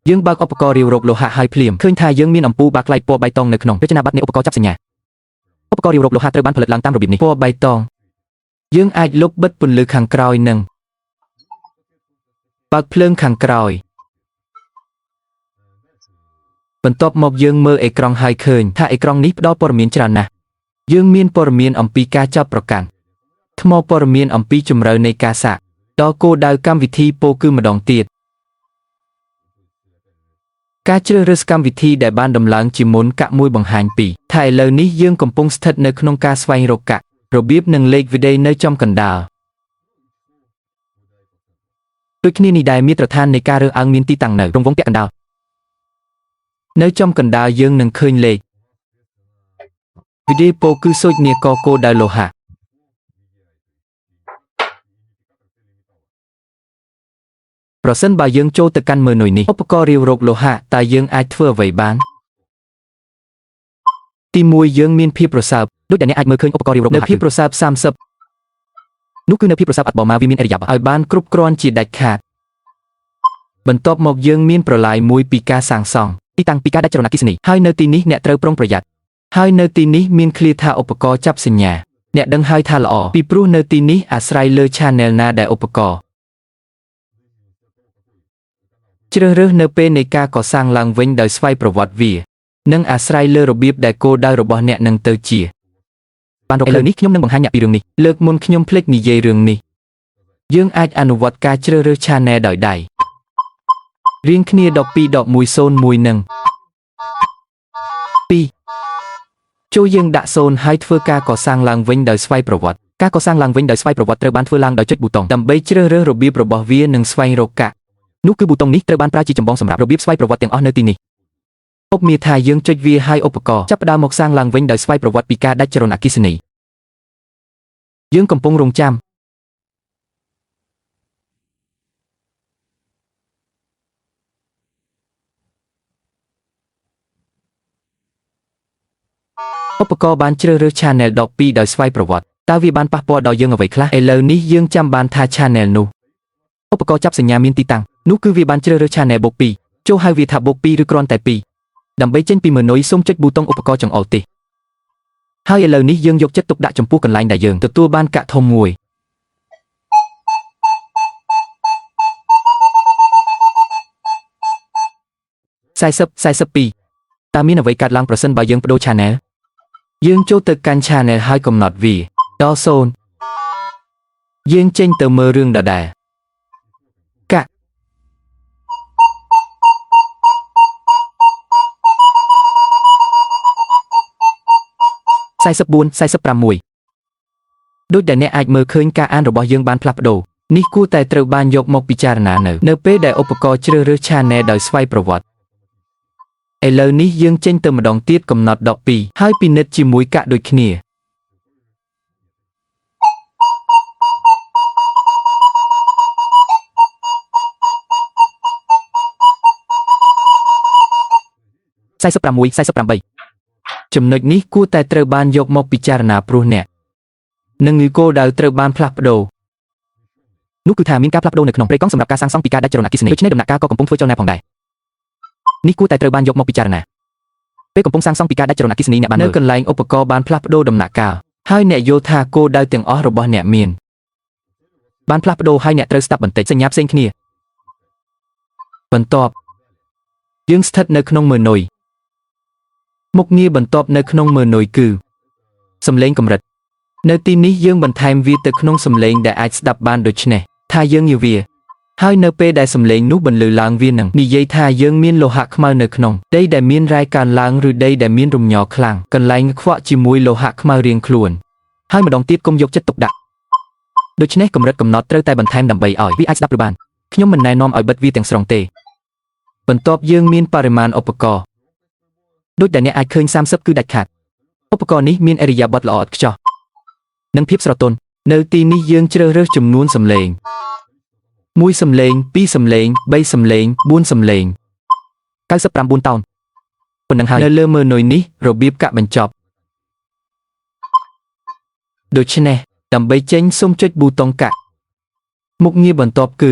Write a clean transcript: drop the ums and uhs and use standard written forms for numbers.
យើងបើកឧបករណ៍រាវរកលោហៈហើយភ្លាមឃើញថាយើងមានអំពូលបាក់ក្លាយពណ៌បៃតងនៅក្នុងរចនាប័ទ្មនៃឧបករណ៍ចាប់សញ្ញាឧបករណ៍រាវរកលោហៈត្រូវបានផលិតឡើងតាមរបៀបនេះពណ៌បៃតងយើងអាចលុបបិទពន្លឺខាងក្រោយនិងបើកភ្លើងខាងក្រោយបន្ទាប់មកយើងមើលអេក្រង់ហើយឃើញថាអេក្រង់នេះផ្ដល់ព័ត៌មានច្រើនណាស់យើងមានព័ត៌មានអំពីការចាប់ប្រកាន់ថ្មព័ត៌មានអំពីជម្រៅនៃការសាកដល់គោលដៅកម្មវិធីពោលគឺម្ដងទៀតការជ្រើសរើសកម្មវិធីដែលបានដំឡើងជាមុនកាក់មួយបង្ហាញពីថាឥឡូវនេះយើងកំពុងស្ថិតនៅក្នុងការស្វែងរកកាក់របៀបនិងលេខវិដេនៅចំកណ្ដាលដូចគ្នានេះដែរមាត្រដ្ឋាននៃការរើសអើងមានទីតាំងនៅរង្វង់ពាក់កណ្ដាលនៅចំកណ្ដាលយើងនឹងឃើញលេខវិដេពោគឺសូចនាកគោលដៅលោហៈប្រសិនបើយើងចូលទៅកាន់មើលនុយនេះឧបករណ៍រាវរកលោហៈតើយើងអាចធ្វើអ្វីបានទី1យើងមានភាពប្រសើរដូចដែលអ្នកអាចមើលឃើញឧបករណ៍រាវរកលោហៈនៅភាពប្រសើរ30នោះគឺនៅភាពប្រសើរអត់បមាវាមានអរិយាប័ត្រឲ្យបានគ្រប់គ្រាន់ជាដាច់ខាតបន្ទាប់មកយើងមានប្រឡាយមួយពីការសាងសង់ទីតាំងពីការដាច់ចរន្តអគ្គិសនីហើយនៅទីនេះអ្នកត្រូវប្រុងប្រយ័ត្នហើយនៅទីនេះមានឃ្លាថាឧបករណ៍ចាប់សញ្ញាអ្នកដឹងហើយថាល្អពីព្រោះនៅទីនេះអាស្រ័យលើ channel ណាដែលឧបករណ៍ជ្រើសរើសនៅពេលនៃការកសាងឡើងវិញដោយស្វ័យប្រវត្តិវានិងអាស្រ័យលើរបៀបដែលគោលដៅរបស់អ្នកនឹងទៅជាបានឥឡូវនេះខ្ញុំនឹងបង្ហាញអ្នកពីរឿងនេះលើកមុនខ្ញុំភ្លេចនិយាយរឿងនេះយើងអាចអនុវត្តការជ្រើសរើស channel ដោយដៃរៀងគ្នា12.101និង2ចូលយើងដាក់0ហើយធ្វើការកសាងឡើងវិញដោយស្វ័យប្រវត្តិការកសាងឡើងវិញដោយស្វ័យប្រវត្តិត្រូវបានធ្វើឡើងដោយចុចប៊ូតុងដើម្បីជ្រើសរើសរបៀបរបស់វានិងស្វែងរកកាក់នោះគឺប៊ូតុងនេះត្រូវបានប្រើជាចម្បងសម្រាប់របៀបស្វ័យប្រវត្តិទាំងអស់នៅទីនេះឧបមាថាយើងចុចវាហើយឧបករណ៍ចាប់ផ្ដើមមកសាងឡើងវិញដោយស្វ័យប្រវត្តិពីការដាច់ចរន្តអគ្គិសនីយើងកំពុងរងចាំឧបករណ៍បានជ្រើសរើស channel 12ដោយស្វ័យប្រវត្តិតើវាបានប៉ះពាល់ដល់យើងអ្វីខ្លះឥឡូវនេះយើងចាំបានថា channel នោះឧបករណ៍ចាប់សញ្ញាមានទីតាំងនោះគឺវាបានជ្រើសរើស channel +2ចូលហៅវាថា+2ឬគ្រាន់តែ2ដើម្បីចេញពី menu សូមចុចប៊ូតុងឧបករណ៍ចង្អុលទេសហើយឥឡូវនេះយើងយកចិត្តទុកដាក់ចំពោះកន្លែងដែលយើងទទួលបានកាក់ធំមួយ42តើមានអ្វីកើតឡើងប្រសិនបើយើងបដូរ channel យើងចូលទៅកាន់ channel ហើយកំណត់វាដល់0យើងចេញទៅមើលរឿងដដែលកាក់44 46ដូចដែលអ្នកអាចមើលឃើញការអានរបស់យើងបានផ្លាស់ប្ដូរនេះគួរតែត្រូវបានយកមកពិចារណានៅពេលដែលឧបករណ៍ជ្រើសរើស channel ដោយស្វ័យប្រវត្តិឥឡូវនេះយើងចេញទៅម្ដងទៀតកំណត់12ហើយពិនិត្យជាមួយកាក់ដូចគ្នា46 ចំណុចនេះគួរតែត្រូវបានយកមកពិចារណាព្រោះអ្នកនឹងគោលដៅត្រូវបានផ្លាស់ប្ដូរនោះគឺថាមានការផ្លាស់ប្ដូរនៅក្នុងប្រេកង់សម្រាប់ការសាងសង់ពីការដាច់ចរន្តអគ្គិសនីដូច្នេះដំណាក់កាលក៏កំពុងធ្វើចលនាផងដែរនេះគួរតែត្រូវបានយកមកពិចារណាពេលកំពុងសាងសង់ពីការដាច់ចរន្តអគ្គិសនីអ្នកបាននៅកន្លែងឧបករណ៍បានផ្លាស់ប្ដូរដំណាក់កាលហើយអ្នកយល់ថាគោលដៅទាំងអស់របស់អ្នកមានបានផ្លាស់ប្ដូរហើយអ្នកត្រូវស្ដាប់បន្តិចសញ្ញាផ្សេងគ្នាបន្ទាប់យើងស្ថិតនៅក្នុងមើលនុយមុខងារបន្ទាប់នៅក្នុងមើលនុយគឺសំឡេងកម្រិតនៅទីនេះយើងបន្ថែមវាទៅក្នុងសំឡេងដែលអាចស្ដាប់បានដូច្នេះថាយើងយវាហើយនៅពេលដែលសំឡេងនោះបន្លឺឡើងវានឹងនិយាយថាយើងមានលោហៈខ្មៅនៅក្នុងដីដែលមានរ៉ែកើនឡើងឬដីដែលមានរំញ័រខ្លាំងកន្លែងខ្វក់ជាមួយលោហៈខ្មៅរៀងខ្លួនហើយម្ដងទៀតកុំយកចិត្តទុកដាក់ដូច្នេះកម្រិតកំណត់ត្រូវតែបន្ថែមដើម្បីឲ្យវាអាចស្ដាប់ឬបានខ្ញុំមិនណែនាំឲ្យបិទវាទាំងស្រុងទេបន្ទាប់យើងមានបរិមាណឧបករណ៍ដូចដែលអ្នកអាចឃើញ30គឺដាច់ខាតឧបករណ៍នេះមានឥរិយាបថល្អឥតខ្ចោះនិងភាពស្រទន់នៅទីនេះយើងជ្រើសរើសចំនួនសំឡេង1សំឡេង2សំឡេង3សំឡេង4សំឡេង99តោនប៉ុណ្ណឹងហើយនៅលើមើលនុយនេះរបៀបកាក់បញ្ចប់ដូច្នេះដើម្បីចេញសូមចុចប៊ូតុងកាក់មុខងារបន្ទាប់គឺ